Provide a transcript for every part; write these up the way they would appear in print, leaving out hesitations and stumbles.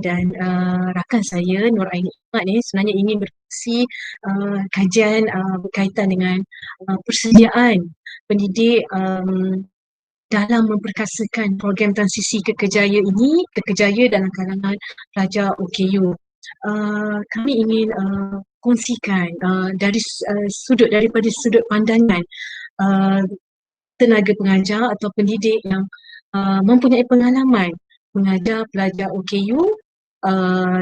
dan rakan saya Nur Aini Ahmad ni sebenarnya ingin berkongsi kajian berkaitan dengan persediaan pendidik dalam memperkasakan program transisi ke kerjaya dalam kalangan pelajar OKU. Kami ingin kongsikan daripada sudut pandangan uh, tenaga pengajar atau pendidik yang mempunyai pengalaman mengajar pelajar OKU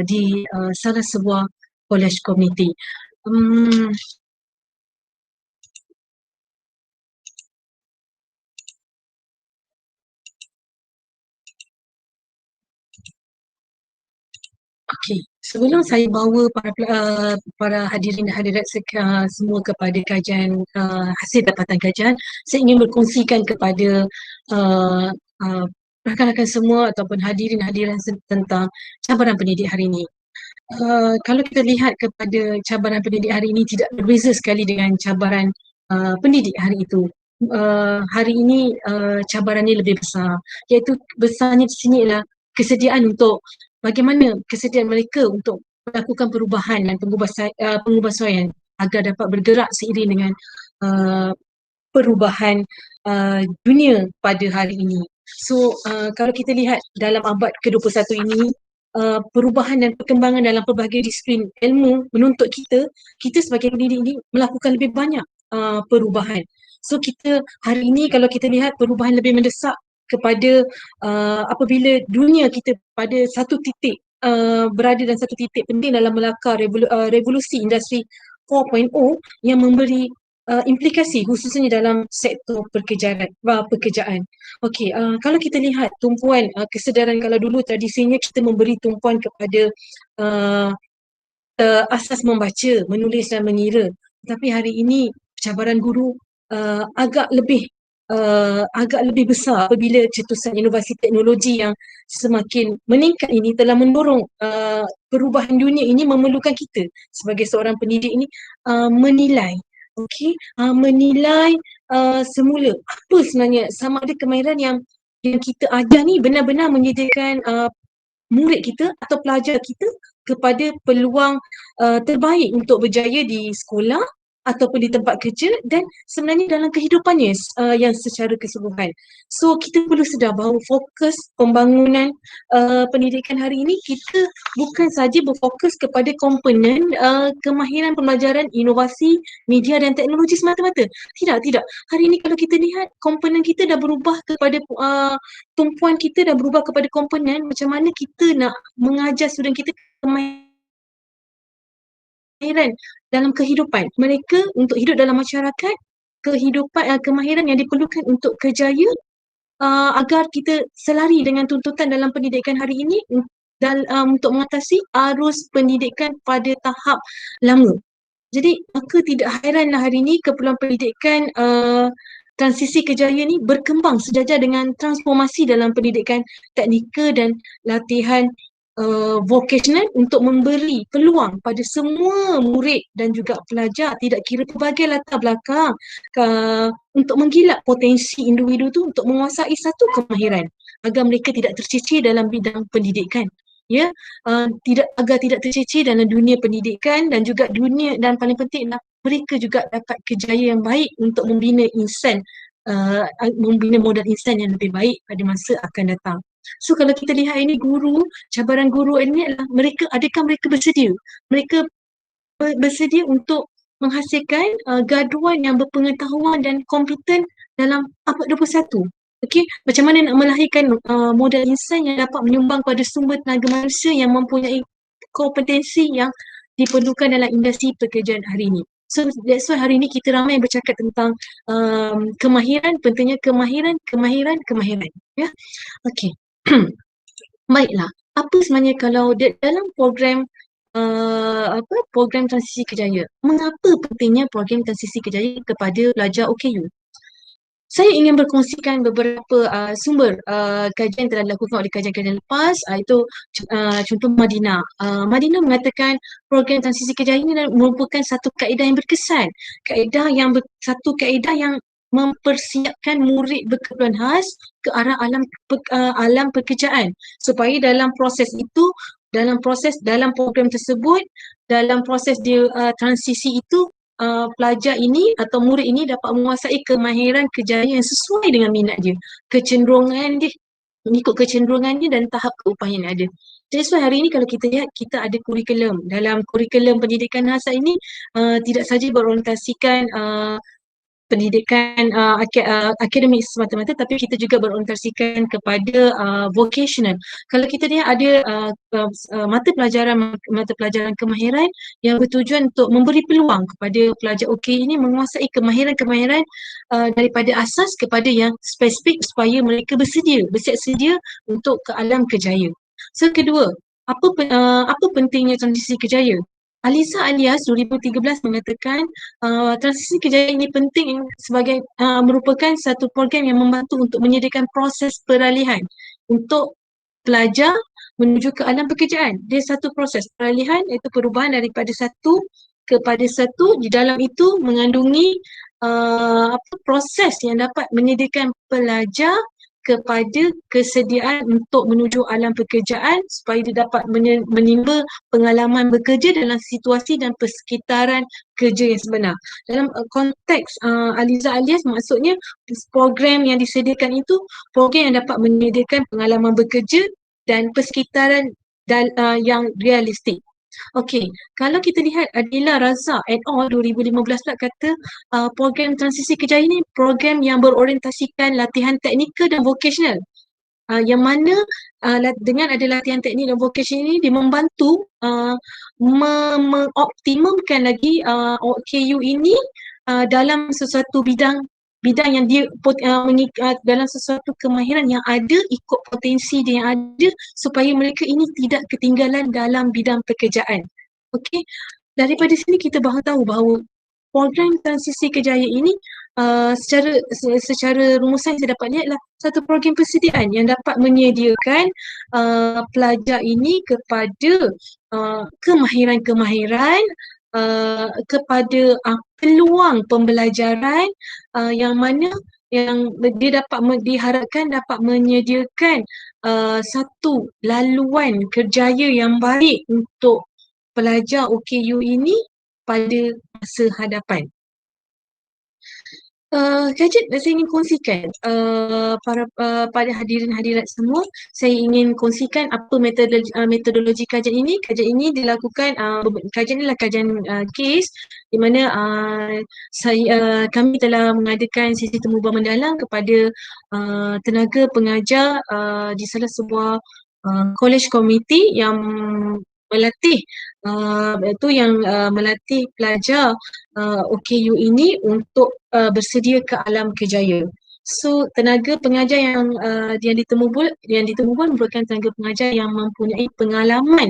di salah sebuah college community. Okey, sebelum saya bawa para hadirin dan hadirat semua kepada kajian hasil dapatan kajian, saya ingin berkongsikan kepada uh, uh, rakan-rakan semua ataupun hadirin-hadirat tentang cabaran pendidik hari ini. Kalau kita lihat kepada cabaran pendidik hari ini tidak berbeza sekali dengan cabaran pendidik hari itu. Hari ini cabarannya lebih besar, iaitu besarnya di sini ialah kesediaan untuk bagaimana kesediaan mereka untuk melakukan perubahan dan pengubahsuaian agar dapat bergerak seiring dengan uh, perubahan dunia pada hari ini. So kalau kita lihat dalam abad ke-21 ini, perubahan dan perkembangan dalam pelbagai disiplin ilmu menuntut kita sebagai pendidik ini melakukan lebih banyak perubahan. So kita hari ini kalau kita lihat perubahan lebih mendesak kepada apabila dunia kita pada satu titik berada dalam satu titik penting dalam melakar revolusi industri 4.0 yang memberi implikasi khususnya dalam sektor pekerjaan. Okey, kalau kita lihat tumpuan kesedaran, kalau dulu tradisinya kita memberi tumpuan kepada uh, asas membaca, menulis dan mengira. Tapi hari ini cabaran guru agak lebih besar apabila cetusan inovasi teknologi yang semakin meningkat ini telah mendorong perubahan dunia ini memerlukan kita sebagai seorang pendidik ini menilai. Menilai semula apa sebenarnya sama ada kemahiran yang kita ajar ni benar-benar menyediakan murid kita atau pelajar kita kepada peluang terbaik untuk berjaya di sekolah ataupun di tempat kerja dan sebenarnya dalam kehidupannya yang secara keseluruhan. So kita perlu sedar bahawa fokus pembangunan pendidikan hari ini kita bukan saja berfokus kepada komponen kemahiran pembelajaran, inovasi, media dan teknologi semata-mata. Tidak. Hari ini kalau kita lihat komponen kita dah berubah kepada tumpuan kita dah berubah kepada komponen macam mana kita nak mengajar student kita kemahiran dalam kehidupan mereka untuk hidup dalam masyarakat, kemahiran yang diperlukan untuk kerjaya agar kita selari dengan tuntutan dalam pendidikan hari ini dan untuk mengatasi arus pendidikan pada tahap lama. Jadi maka tidak hairanlah hari ini keperluan pendidikan transisi kerjaya ni berkembang sejajar dengan transformasi dalam pendidikan teknikal dan latihan vocational untuk memberi peluang pada semua murid dan juga pelajar tidak kira pelbagai latar belakang untuk menggilap potensi individu tu untuk menguasai satu kemahiran agar mereka tidak tercecir dalam bidang pendidikan. Ya, agar tidak tercecir dalam dunia pendidikan dan juga dunia, dan paling penting mereka juga dapat kerjaya yang baik untuk membina membina modal insan yang lebih baik pada masa akan datang. So kalau kita lihat ini cabaran guru ini adalah adakah mereka bersedia? Mereka bersedia untuk menghasilkan graduan yang berpengetahuan dan kompeten dalam abad 21. Okey, macam mana nak melahirkan modal insan yang dapat menyumbang pada sumber tenaga manusia yang mempunyai kompetensi yang diperlukan dalam industri pekerjaan hari ini. So that's why hari ini kita ramai bercakap tentang kemahiran, pentingnya kemahiran. Ya, okey. Baiklah, apa sebenarnya kalau dalam program program transisi kerjaya, mengapa pentingnya program transisi kerjaya kepada pelajar OKU? Saya ingin berkongsikan beberapa sumber kajian yang telah dilakukan oleh kajian-kajian lepas, itu contoh Madinah. Madinah mengatakan program transisi kerjaya ini merupakan satu kaedah yang berkesan, satu kaedah yang mempersiapkan murid berkeperluan khas ke arah alam pekerjaan supaya dalam proses itu dalam program tersebut, dalam proses dia transisi itu, pelajar ini atau murid ini dapat menguasai kemahiran kejayaan yang sesuai dengan minat dia, kecenderungan dia, mengikut kecenderungan dia dan tahap keupahan yang ada. Jadi so hari ini kalau kita lihat, kita ada kurikulum. Dalam kurikulum pendidikan bahasa ini tidak saja berorientasikan pendidikan akademik semata-mata, tapi kita juga berorientasikan kepada vocational. Kalau kita lihat ada mata pelajaran kemahiran yang bertujuan untuk memberi peluang kepada pelajar OK ini menguasai kemahiran-kemahiran daripada asas kepada yang spesifik supaya mereka bersiap sedia untuk ke alam kerjaya. So kedua, apa pentingnya transisi kerjaya? Aliza Alias 2013 mengatakan transisi kejayaan ini penting sebagai merupakan satu program yang membantu untuk menyediakan proses peralihan untuk pelajar menuju ke alam pekerjaan. Dia satu proses peralihan, iaitu perubahan daripada satu kepada satu. Di dalam itu mengandungi proses yang dapat menyediakan pelajar kepada kesediaan untuk menuju alam pekerjaan supaya dia dapat menimba pengalaman bekerja dalam situasi dan persekitaran kerja yang sebenar. Dalam konteks Aliza Alias, maksudnya program yang disediakan itu program yang dapat menyediakan pengalaman bekerja dan persekitaran yang realistik. Okey, kalau kita lihat Adila Razak et al. 2015 pula kata program transisi kerjaya ini program yang berorientasikan latihan teknikal dan vocational. Yang mana dengan ada latihan teknik dan vocational ini dia membantu mengoptimumkan lagi OKU ini dalam sesuatu bidang yang dia dalam sesuatu kemahiran yang ada, ikut potensi dia yang ada supaya mereka ini tidak ketinggalan dalam bidang pekerjaan. Okey, daripada sini kita tahu bahawa program transisi kerjaya ini secara rumusan saya dapat lihatlah satu program persediaan yang dapat menyediakan pelajar ini kepada kemahiran-kemahiran, kepada peluang pembelajaran yang mana yang dia diharapkan dapat menyediakan satu laluan kerjaya yang baik untuk pelajar OKU ini pada masa hadapan. Kajian saya ingin kongsikan pada hadirin-hadirat semua, saya ingin kongsikan apa metodologi kajian ini. Kajian ini dilakukan, kajian ini adalah kajian kes di mana kami telah mengadakan sesi temu bual mendalam kepada tenaga pengajar di salah sebuah college committee yang melatih melatih pelajar OKU ini untuk bersedia ke alam kerjaya. So tenaga pengajar yang ditemui merupakan tenaga pengajar yang mempunyai pengalaman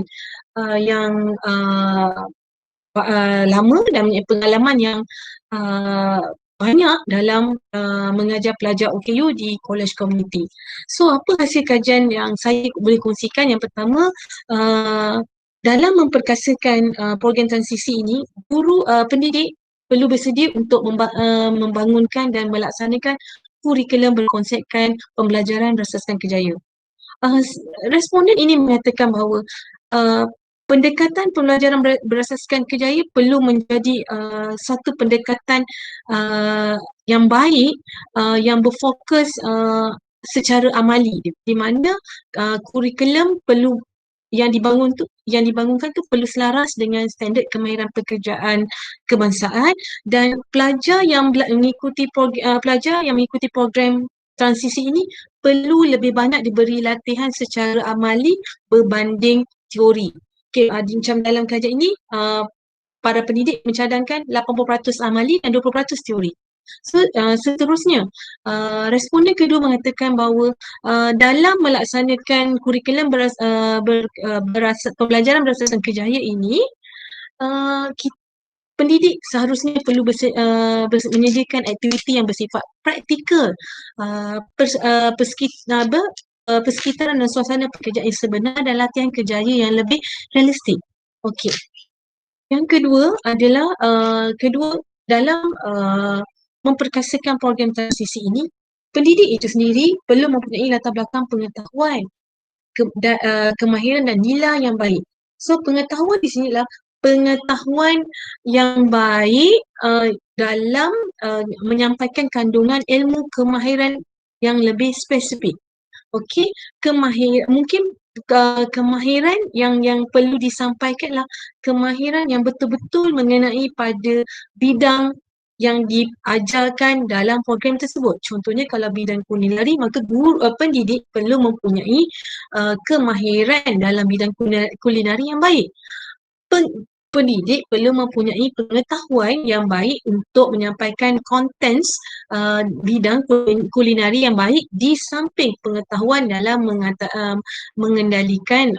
yang lama dan mempunyai pengalaman yang banyak dalam mengajar pelajar OKU di college community. So apa hasil kajian yang saya boleh kongsikan? Yang pertama, dalam memperkasakan program transisi ini, guru pendidik perlu bersedia untuk membangunkan dan melaksanakan kurikulum berkonsepkan pembelajaran berasaskan kerjaya. Responden ini mengatakan bahawa pendekatan pembelajaran berasaskan kerjaya perlu menjadi satu pendekatan yang baik, yang berfokus secara amali, di mana kurikulum yang dibangunkan tu perlu selaras dengan standard kemahiran pekerjaan kebangsaan, dan pelajar yang mengikuti program transisi ini perlu lebih banyak diberi latihan secara amali berbanding teori. Okay, macam dalam kajian ini para pendidik mencadangkan 80% amali dan 20% teori. So, seterusnya, responden kedua mengatakan bahawa dalam melaksanakan kurikulum pembelajaran berasaskan kerjaya ini, pendidik seharusnya perlu menyediakan aktiviti yang bersifat praktikal, persekitaran dan suasana pekerjaan yang sebenar dan latihan kerjaya yang lebih realistik. Okey. Yang kedua adalah dalam memperkasakan program transisi ini, pendidik itu sendiri perlu mempunyai latar belakang pengetahuan kemahiran dan nilai yang baik. So pengetahuan di sinilah pengetahuan yang baik dalam menyampaikan kandungan ilmu kemahiran yang lebih spesifik. Okey, mungkin kemahiran yang perlu disampaikanlah kemahiran yang betul-betul mengenai pada bidang yang diajarkan dalam program tersebut. Contohnya kalau bidang kulinari, maka pendidik perlu mempunyai kemahiran dalam bidang kulinari yang baik. Pendidik perlu mempunyai pengetahuan yang baik untuk menyampaikan kontens bidang kulinari yang baik di samping pengetahuan dalam mengendalikan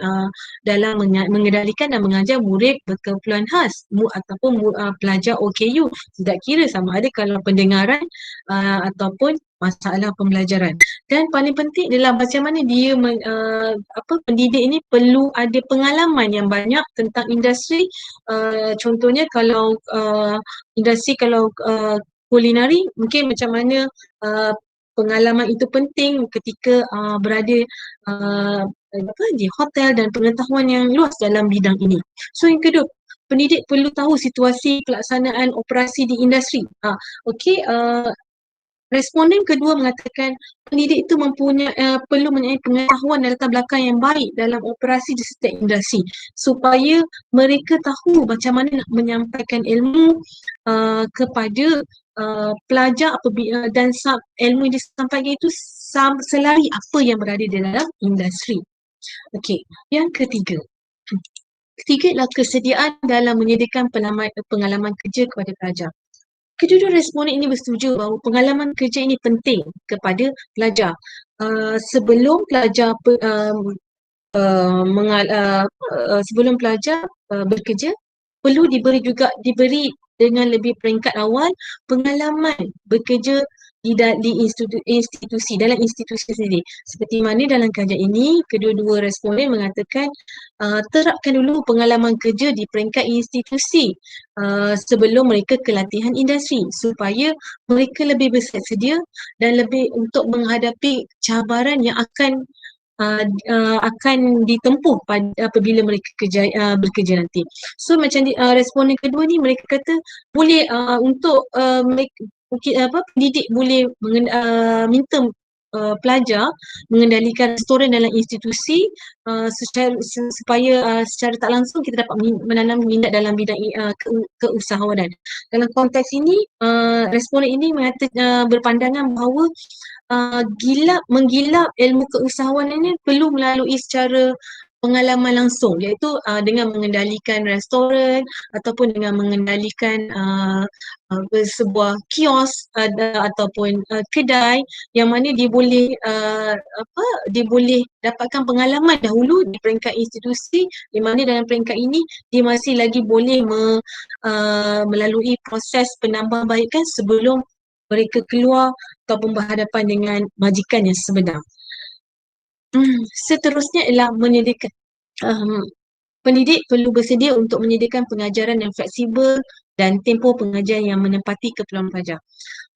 mengendalikan dan mengajar murid berkeperluan khas ataupun pelajar OKU. Tidak kira sama ada kalau pendengaran ataupun masalah pembelajaran. Dan paling penting adalah macam mana dia pendidik ini perlu ada pengalaman yang banyak tentang industri. Contohnya kalau industri kulinari, mungkin macam mana pengalaman itu penting ketika berada di hotel dan pengetahuan yang luas dalam bidang ini. So yang kedua, pendidik perlu tahu situasi pelaksanaan operasi di industri. Okey, responden kedua mengatakan pendidik itu perlu mempunyai pengetahuan dan latar belakang yang baik dalam operasi di setiap industri supaya mereka tahu macam mana nak menyampaikan ilmu kepada pelajar dan ilmu yang disampaikan itu selari apa yang berada di dalam industri. Okey, yang ketiga. Ketiga adalah kesediaan dalam menyediakan pengalaman kerja kepada pelajar. Kedua-dua responden ini bersetuju bahawa pengalaman kerja ini penting kepada pelajar. Sebelum pelajar sebelum pelajar bekerja, perlu diberi dengan lebih peringkat awal pengalaman bekerja di institusi, dalam institusi sendiri. Seperti mana dalam kajian ini, kedua-dua responden mengatakan terapkan dulu pengalaman kerja di peringkat institusi sebelum mereka ke latihan industri supaya mereka lebih bersedia dan lebih untuk menghadapi cabaran yang akan ditempuh apabila mereka bekerja nanti. So macam responden kedua ni, mereka kata boleh untuk pendidik boleh minta pelajar mengendalikan restoran dalam institusi supaya secara tak langsung kita dapat menanam minat dalam bidang keusahawanan. Dalam konteks ini, responden ini berpandangan bahawa menggilap ilmu keusahawanan ini perlu melalui secara pengalaman langsung, iaitu dengan mengendalikan restoran ataupun dengan mengendalikan sebuah kios ataupun kedai yang mana dia boleh dapatkan pengalaman dahulu di peringkat institusi, di mana dalam peringkat ini dia masih lagi boleh melalui proses penambahbaikan sebelum mereka keluar ataupun berhadapan dengan majikan yang sebenar. Seterusnya ialah menyediakan pendidik perlu bersedia untuk menyediakan pengajaran yang fleksibel dan tempoh pengajaran yang menempati keperluan pelajar.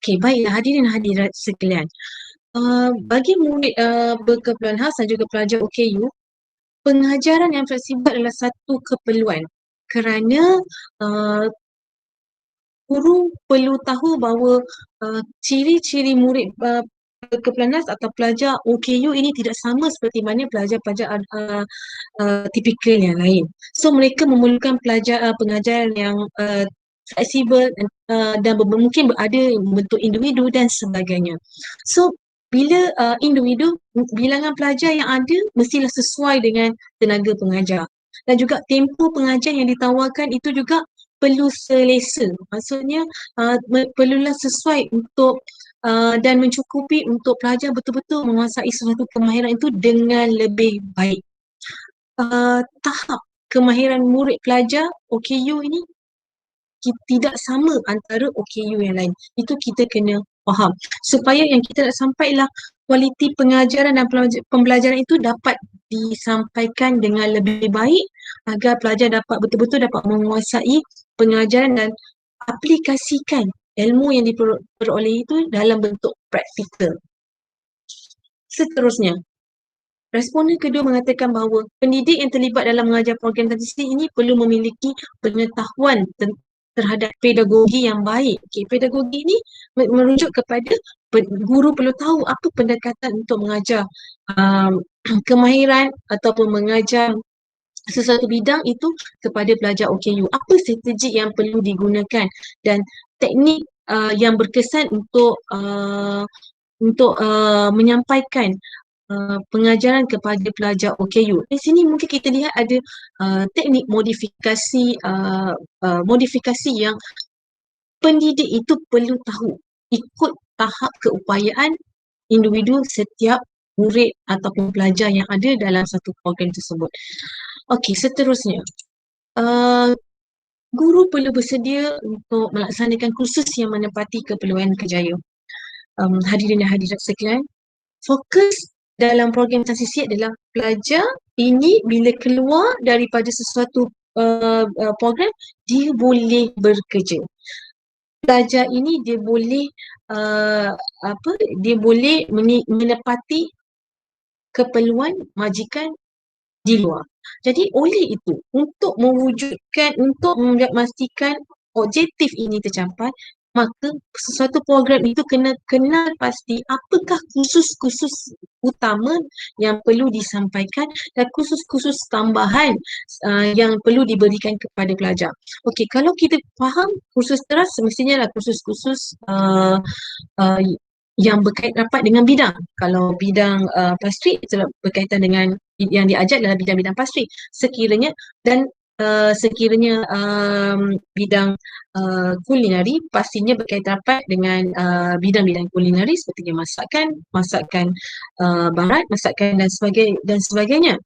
Okey, baiklah hadirin hadirat sekalian. Bagi murid berkeperluan khas dan juga pelajar OKU, pengajaran yang fleksibel adalah satu keperluan kerana guru perlu tahu bahawa ciri-ciri murid berkeperluan khas atau pelajar OKU ini tidak sama seperti mana pelajar-pelajar tipikal yang lain. So mereka memerlukan pengajaran yang fleksibel dan mungkin berada bentuk individu dan sebagainya. So bila individu, bilangan pelajar yang ada mestilah sesuai dengan tenaga pengajar. Dan juga tempoh pengajar yang ditawarkan itu juga perlu selesa. Maksudnya perlulah sesuai untuk dan mencukupi untuk pelajar betul-betul menguasai sesuatu kemahiran itu dengan lebih baik. Tahap kemahiran murid pelajar OKU ini tidak sama antara OKU yang lain. Itu kita kena faham. Supaya yang kita nak sampailah kualiti pengajaran dan pembelajaran itu dapat disampaikan dengan lebih baik agar pelajar dapat betul-betul dapat menguasai pengajaran dan aplikasikan ilmu yang diperoleh itu dalam bentuk praktikal. Seterusnya, Responden kedua mengatakan bahawa pendidik yang terlibat dalam mengajar program transisi ini perlu memiliki pengetahuan terhadap pedagogi yang baik. Okay, pedagogi ini merujuk kepada guru perlu tahu apa pendekatan untuk mengajar kemahiran ataupun mengajar sesuatu bidang itu kepada pelajar OKU. Apa strategi yang perlu digunakan dan teknik yang berkesan untuk menyampaikan pengajaran kepada pelajar OKU. Di sini mungkin kita lihat ada teknik modifikasi yang pendidik itu perlu tahu ikut tahap keupayaan individu setiap murid ataupun pelajar yang ada dalam satu program tersebut. Okey, seterusnya. Guru perlu bersedia untuk melaksanakan kursus yang menepati keperluan kerjaya. Hadirin dan hadirat sekalian, fokus dalam program transisi adalah pelajar ini bila keluar daripada sesuatu program, dia boleh bekerja. Pelajar ini dia boleh dia boleh menepati keperluan majikan di luar. Jadi oleh itu, untuk memastikan objektif ini tercapai, maka sesuatu program itu kena kenal pasti apakah kursus-kursus utama yang perlu disampaikan dan kursus-kursus tambahan yang perlu diberikan kepada pelajar. Okey, kalau kita faham kursus teras semestinya adalah kursus-kursus uh, yang berkaitan rapat dengan bidang. Kalau bidang pastry itu berkaitan dengan yang diajar adalah bidang-bidang pastry. Sekiranya bidang kulinari pastinya berkaitan rapat dengan bidang-bidang kulinari seperti masakan barat, masakan dan sebagainya.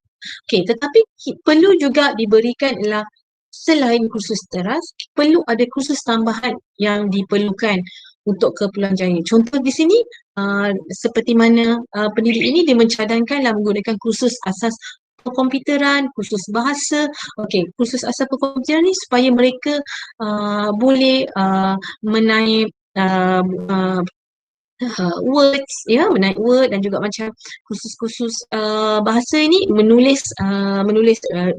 Okey, tetapi perlu juga diberikan ialah selain kursus teras, perlu ada kursus tambahan yang diperlukan untuk keperluan jaya. Contoh di sini seperti mana pendidik ini dia mencadangkanlah menggunakan kursus asas perkomputeran, kursus bahasa. Okey, kursus asas perkomputeran ni supaya mereka boleh menaip words, menaik word dan juga macam kursus-kursus bahasa ini menulis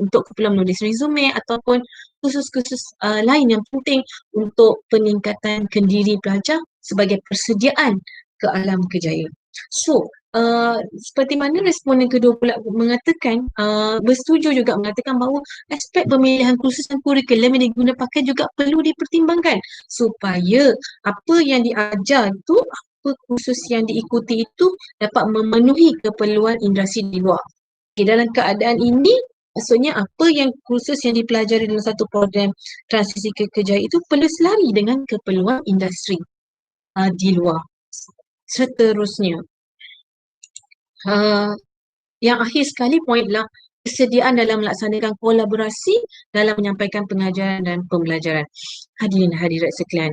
untuk keperluan menulis resume ataupun kursus-kursus lain yang penting untuk peningkatan kendiri pelajar sebagai persediaan ke alam kerjaya. So, seperti mana responden kedua pula mengatakan, bersetuju juga mengatakan bahawa aspek pemilihan kursus dan kurikulum yang digunakan juga perlu dipertimbangkan supaya apa yang diajar itu, apa kursus yang diikuti itu dapat memenuhi keperluan industri di luar. Okay, dalam keadaan ini, maksudnya apa yang kursus yang dipelajari dalam satu program transisi kerjaya itu perlu selari dengan keperluan industri di luar. Seterusnya, yang akhir sekali poin adalah kesediaan dalam melaksanakan kolaborasi dalam menyampaikan pengajaran dan pembelajaran. Hadirin hadirat sekalian,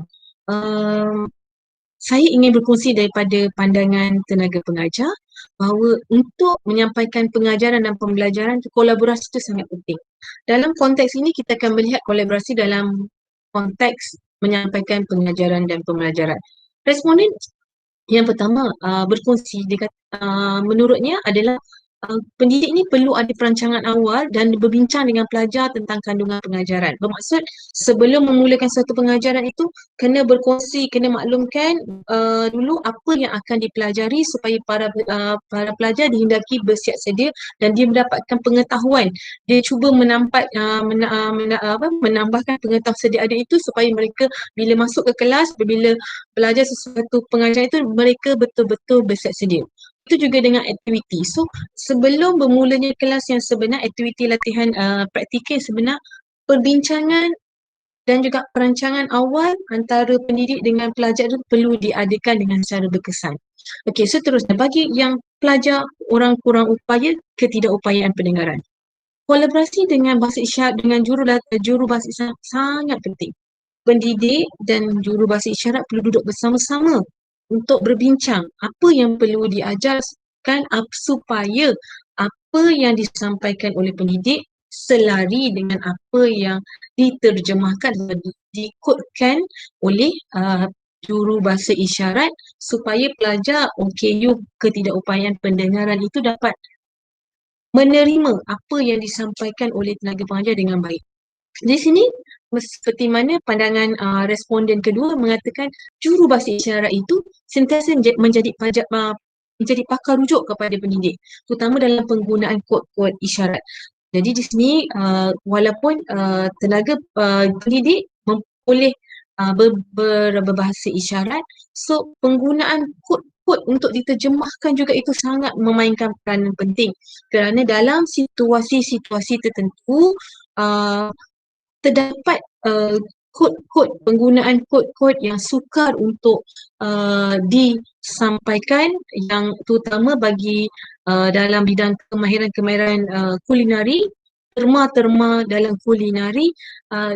saya ingin berkongsi daripada pandangan tenaga pengajar bahawa untuk menyampaikan pengajaran dan pembelajaran, kolaborasi itu sangat penting. Dalam konteks ini kita akan melihat kolaborasi dalam konteks menyampaikan pengajaran dan pembelajaran. Responden yang pertama berkongsi, menurutnya adalah pendidik ini perlu ada perancangan awal dan berbincang dengan pelajar tentang kandungan pengajaran. Bermaksud sebelum memulakan satu pengajaran itu kena berkongsi, kena maklumkan dulu apa yang akan dipelajari supaya para pelajar dihendaki bersiap sedia dan dia mendapatkan pengetahuan. Dia cuba menambahkan pengetahuan sedia ada itu supaya mereka bila masuk ke kelas, bila belajar sesuatu pengajaran itu mereka betul-betul bersiap sedia. Itu juga dengan aktiviti. So, sebelum bermulanya kelas yang sebenar, aktiviti latihan praktikal yang sebenar, perbincangan dan juga perancangan awal antara pendidik dengan pelajar itu perlu diadakan dengan secara berkesan. Okey, seterusnya, bagi yang pelajar orang kurang upaya, ketidakupayaan pendengaran. Kolaborasi dengan bahasa isyarat dengan juru bahasa isyarat sangat penting. Pendidik dan juru bahasa isyarat perlu duduk bersama-sama untuk berbincang apa yang perlu diajarkan supaya apa yang disampaikan oleh pendidik selari dengan apa yang diterjemahkan dan dikodkan oleh juru bahasa isyarat supaya pelajar OKU ketidakupayaan pendengaran itu dapat menerima apa yang disampaikan oleh tenaga pengajar dengan baik. Di sini seperti mana pandangan responden kedua mengatakan jurubahasa isyarat itu sentiasa menjadi pakar rujuk kepada pendidik, terutama dalam penggunaan kod-kod isyarat. Jadi di sini walaupun tenaga pendidik boleh berbahasa isyarat, so penggunaan kod-kod untuk diterjemahkan juga itu sangat memainkan peranan penting, kerana dalam situasi-situasi tertentu uh, terdapat kod-kod, penggunaan kod-kod yang sukar untuk disampaikan, yang terutama bagi dalam bidang kemahiran-kemahiran kulinari, terma-terma dalam kulinari,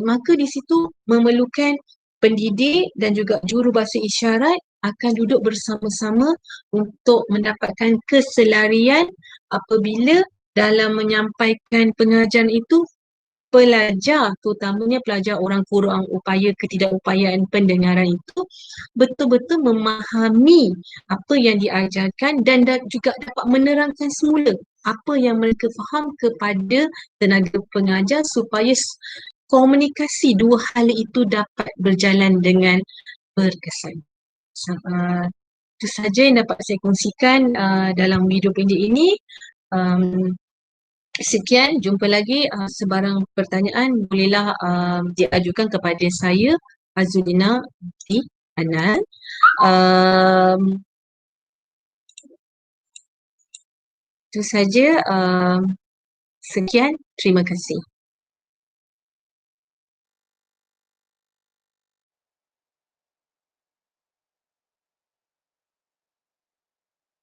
maka di situ memerlukan pendidik dan juga jurubahasa isyarat akan duduk bersama-sama untuk mendapatkan keselarian apabila dalam menyampaikan pengajaran itu pelajar, terutamanya pelajar orang kurang upaya, ketidakupayaan pendengaran itu betul-betul memahami apa yang diajarkan dan juga dapat menerangkan semula apa yang mereka faham kepada tenaga pengajar supaya komunikasi dua hal itu dapat berjalan dengan berkesan. Itu saja yang dapat saya kongsikan dalam video pendek ini. Sekian, jumpa lagi. Sebarang pertanyaan bolehlah diajukan kepada saya, Azulina di Anal. Itu saja. Sekian, terima kasih.